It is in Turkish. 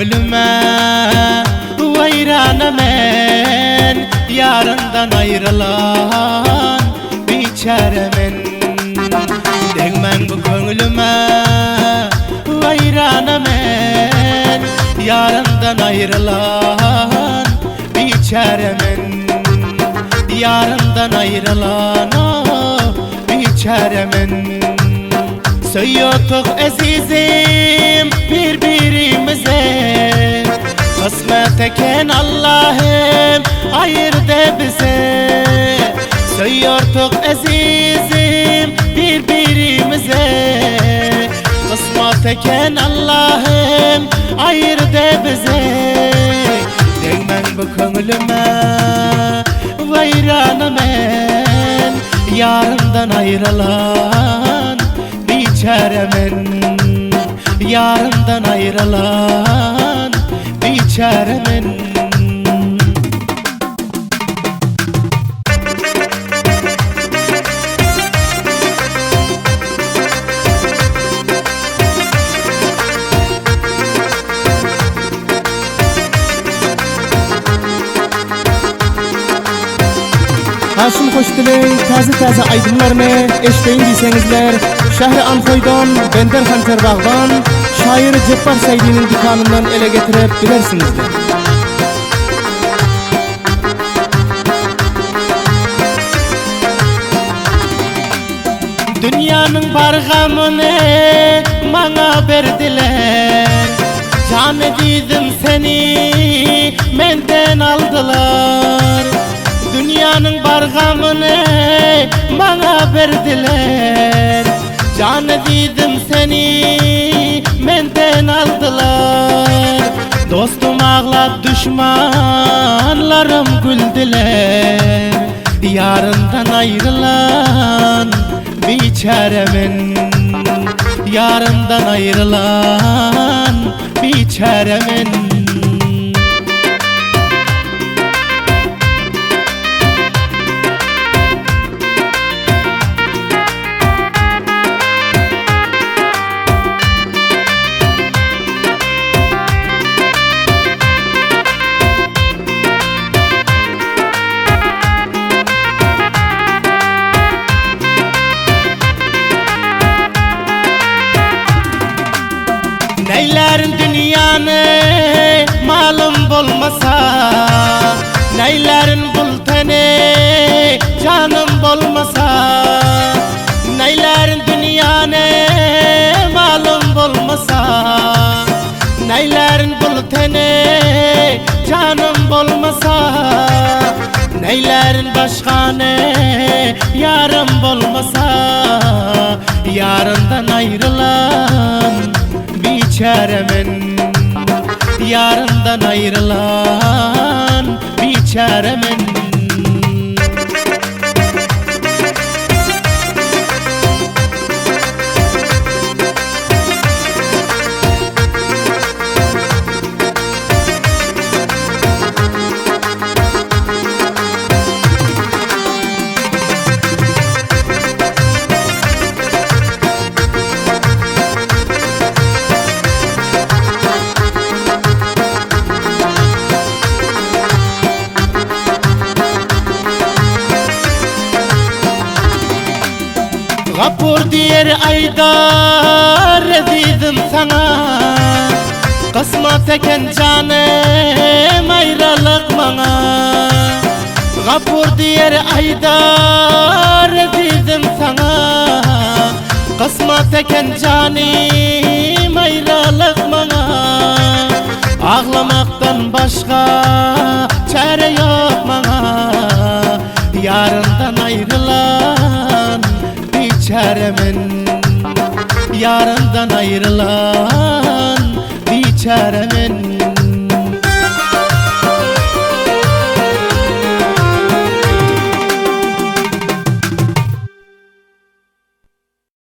köngülüme Vayranım en yarından ayrılan biçaremin Değmen bu köngülüme Vayranım en yarından ayrılan biçaremin Yarından ayrılan o biçaremin Söylüyorduk azizim birbirimize Kısmet eken Allah'ım ayırdı bize Söylüyorduk azizim birbirimize Kısmet eken Allah'ım ayırdı bize Değmen bu köngülüme Vayranım en yarından ayrılan biçaremin Yarından ayrılan biçaremin Haşim Koçtil'in taze aydınlarını eşleyin deysengizler Şahri Ankoy'dan Bender Hançer Bağban Şair Ceppar Saydi'nin dükkanından ele getirip bilersinizler. Dünyanın bargamını bana verdiler Can ediydim seni menden aldılar Dünyanın bargamını bana verdiler Can ediydim seni menden aldılar Dostum ağladı düşmanlarım güldüler Yarından ayrılan biçaremin Yarından ayrılan biçaremin Neylerin dünyanı malum bulmasa Neylerin bulteni canım bulmasa Neylerin dünyanı malum bulmasa Neylerin bulteni canım bulmasa Neylerin başkanı yarım bulmasa Yarından ayrılan biçaremin Yarından ayrılan biçaremin Gafur diyer aydar ediydim sana Kısmet eken canım ayrılık bana Gafur diyer aydar ediydim sana Kısmet eken canım ayrılık bana Ağlamaktan başka çare yok bana Yarından ayrılan biçaremin Yarından ayrılan biçaremin